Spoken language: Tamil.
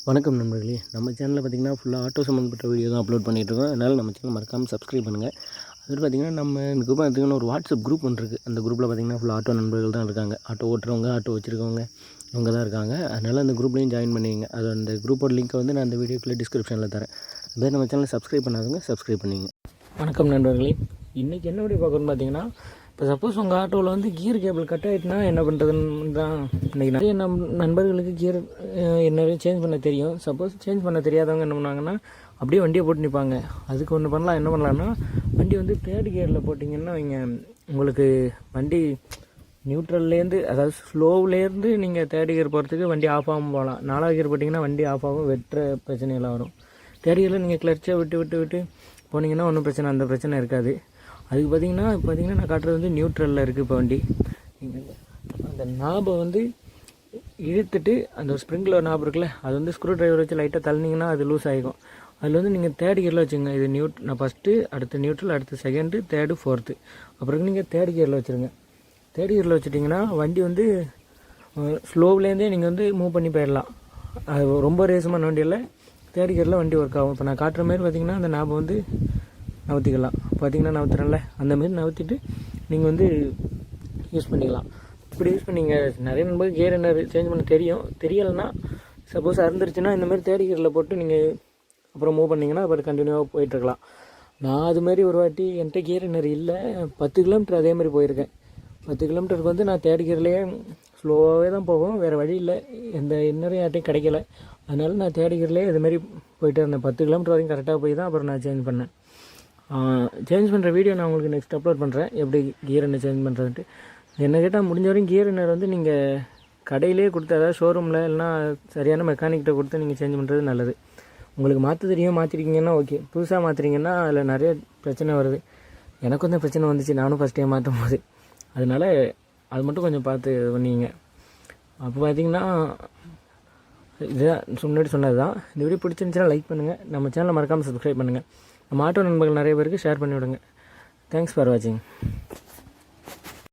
வணக்கம் நண்பர்களே, நம்ம சேனலில் பார்த்திங்கன்னா ஃபுல்லாக ஆட்டோ சம்மந்தப்பட்ட வீடியோ தான் அப்லோட் பண்ணிகிட்ருக்கோம். அதனால் நம்ம சேனல் மறக்காமல் சப்ஸ்கிரைப் பண்ணுங்கள். அது பார்த்திங்கன்னா நம்ம இந்த குரூப் பார்த்திங்கன்னா ஒரு வாட்ஸ்அப் குரூப் ஒன்று இருக்குது. அந்த குரூப்பில் பார்த்திங்கன்னா ஃபுல்லாக ஆட்டோ நண்பர்கள் தான் இருக்காங்க. ஆட்டோ ஓட்டுறவங்க, ஆட்டோ வச்சுருக்கவங்க இவங்க தான் இருக்காங்க. அதனால் அந்த குரூப்லேயும் ஜாயின் பண்ணிங்க. அது அந்த குரூப்போட லிங்க்கை வந்து நான் அந்த வீடியோக்குள்ளே டிஸ்கிரிப்ஷனில் தரேன். அதே நம்ம சேனலை சப்ஸ்கிரைப் பண்ணாதவங்க சப்ஸ்கிரைப் பண்ணிங்க. வணக்கம் நண்பர்களே, இன்றைக்கி என்ன வீடியோ பார்க்கணும்னு பார்த்திங்கன்னா, இப்போ சப்போஸ் உங்கள் ஆட்டோவில் வந்து கியர் கேபிள் கட் ஆகிட்டுனா என்ன பண்ணுறதுன்னு தான். இன்றைக்கி நிறைய நண்பர்களுக்கு கியர் நிறைய சேஞ்ச் பண்ண தெரியும். சப்போஸ் சேஞ்ச் பண்ண தெரியாதவங்க என்ன பண்ணாங்கன்னா அப்படியே வண்டியை போட்டு நிற்பாங்க. அதுக்கு ஒன்று பண்ணலாம். என்ன பண்ணலான்னா, வண்டி வந்து தேர்ட் கியரில் போட்டிங்கன்னா உங்களுக்கு வண்டி நியூட்ரல்லேருந்து, அதாவது ஸ்லோவிலேருந்து நீங்கள் தேர்ட் கியர் போகிறதுக்கு வண்டி ஆஃப் ஆகாமல் போகலாம். 4வது கியர் போட்டிங்கன்னா வண்டி ஆஃப் ஆகும், வெட்டுற பிரச்சனையெல்லாம் வரும். தேர்ட் கியரில் நீங்கள் கிளர்ச்சியாக விட்டு போனீங்கன்னா ஒன்றும் பிரச்சனை, அந்த பிரச்சனை இருக்காது. அதுக்கு பார்த்தீங்கன்னா நான் காட்டுறது வந்து நியூட்ரலில் இருக்குது. இப்போ வண்டி அந்த நாபை வந்து இழுத்துட்டு, அந்த ஸ்ப்ரிங்கில் நாபு இருக்குல்ல, அது வந்து ஸ்க்ரூ டிரைவர் வச்சு லைட்டாக தள்ளினீங்கன்னா அது லூஸ் ஆகிக்கும். அதில் வந்து நீங்கள் தேர்ட் கியரில் வச்சுங்க. இது நான் ஃபஸ்ட்டு, அடுத்து நியூட்ரல், அடுத்து செகண்டு, தேர்டு, ஃபோர்த்து, அப்புறம் நீங்கள் தேர்ட் கியரில் வச்சுருங்க. தேர்ட் கியரில் வச்சுட்டிங்கன்னா வண்டி வந்து ஸ்லோவிலேருந்தே நீங்கள் வந்து மூவ் பண்ணி போயிடலாம். அது ரொம்ப ரேசமான வண்டியில் தேர்ட் கியரில் வண்டி ஒர்க் ஆகும். இப்போ நான் காட்டுற மாதிரி பார்த்திங்கன்னா அந்த நாபை வந்து நவுத்திக்கலாம். பார்த்திங்கன்னா நவுத்துறேன்ல, அந்தமாரி நவுத்திட்டு நீங்கள் வந்து யூஸ் பண்ணிக்கலாம். இப்படி யூஸ் பண்ணிங்க. நிறைய நண்பருக்கு கியர் என்ன சேஞ்ச் பண்ண தெரியலைன்னா, சப்போஸ் அறந்துருச்சுன்னா இந்தமாதிரி தேர்ட் கியரில் போட்டு நீங்கள் அப்புறம் மூவ் பண்ணிங்கன்னா அப்புறம் கண்டினியூவாக போயிட்டுருக்கலாம். நான் அதுமாரி ஒரு வாட்டி என்கிட்ட கியர் என்ன இல்லை, 10 கிலோமீட்டர் அதேமாதிரி போயிருக்கேன். 10 கிலோமீட்டருக்கு வந்து நான் தேர்ட் கியர்லேயே ஸ்லோவாகவே தான் போகும், வேறு வழி இல்லை, எந்த இன்னரும் யார்ட்டையும் கிடைக்கல. அதனால நான் தேர்ட் கியர்லேயே இதுமாரி போயிட்டு இருந்தேன். 10 கிலோமீட்டர் வரைக்கும் கரெக்டாக போய் தான் அப்புறம் நான் சேஞ்ச் பண்ணேன். சேஞ்ச் பண்ணுற வீடியோ நான் உங்களுக்கு நெக்ஸ்ட் அப்லோட் பண்ணுறேன், எப்படி கியர் என்ன சேஞ்ச் பண்ணுறதுன்ட்டு. என்ன கேட்டால் முடிஞ்ச வரைக்கும் கியர் எண்ணர் வந்து நீங்கள் கடையிலே கொடுத்து, அதாவது ஷோரூமில் இல்லைனா சரியான மெக்கானிக்கிட்ட கொடுத்து நீங்கள் சேஞ்ச் பண்ணுறது நல்லது. உங்களுக்கு மாற்ற தெரியும், மாற்றிருக்கீங்கன்னா ஓகே. புதுசாக மாற்றுறீங்கன்னா அதில் நிறைய பிரச்சனை வருது. எனக்கும் வந்து பிரச்சனை வந்துச்சு, நானும் ஃபஸ்ட் டைம் மாற்றும் போது. அதனால் அது மட்டும் கொஞ்சம் பார்த்து பண்ணிங்க. அப்போ பார்த்திங்கன்னா இதுதான் முன்னாடி சொன்னது தான். இந்த வீடியோ பிடிச்சிருந்துச்சுன்னா லைக் பண்ணுங்கள், நம்ம சேனலை மறக்காமல் சப்ஸ்கிரைப் பண்ணுங்கள். நம்ம ஆட்டோ நண்பர்கள் நிறைய பேருக்கு ஷேர் பண்ணிவிடுங்க. தேங்க்ஸ் ஃபார் வாட்சிங்.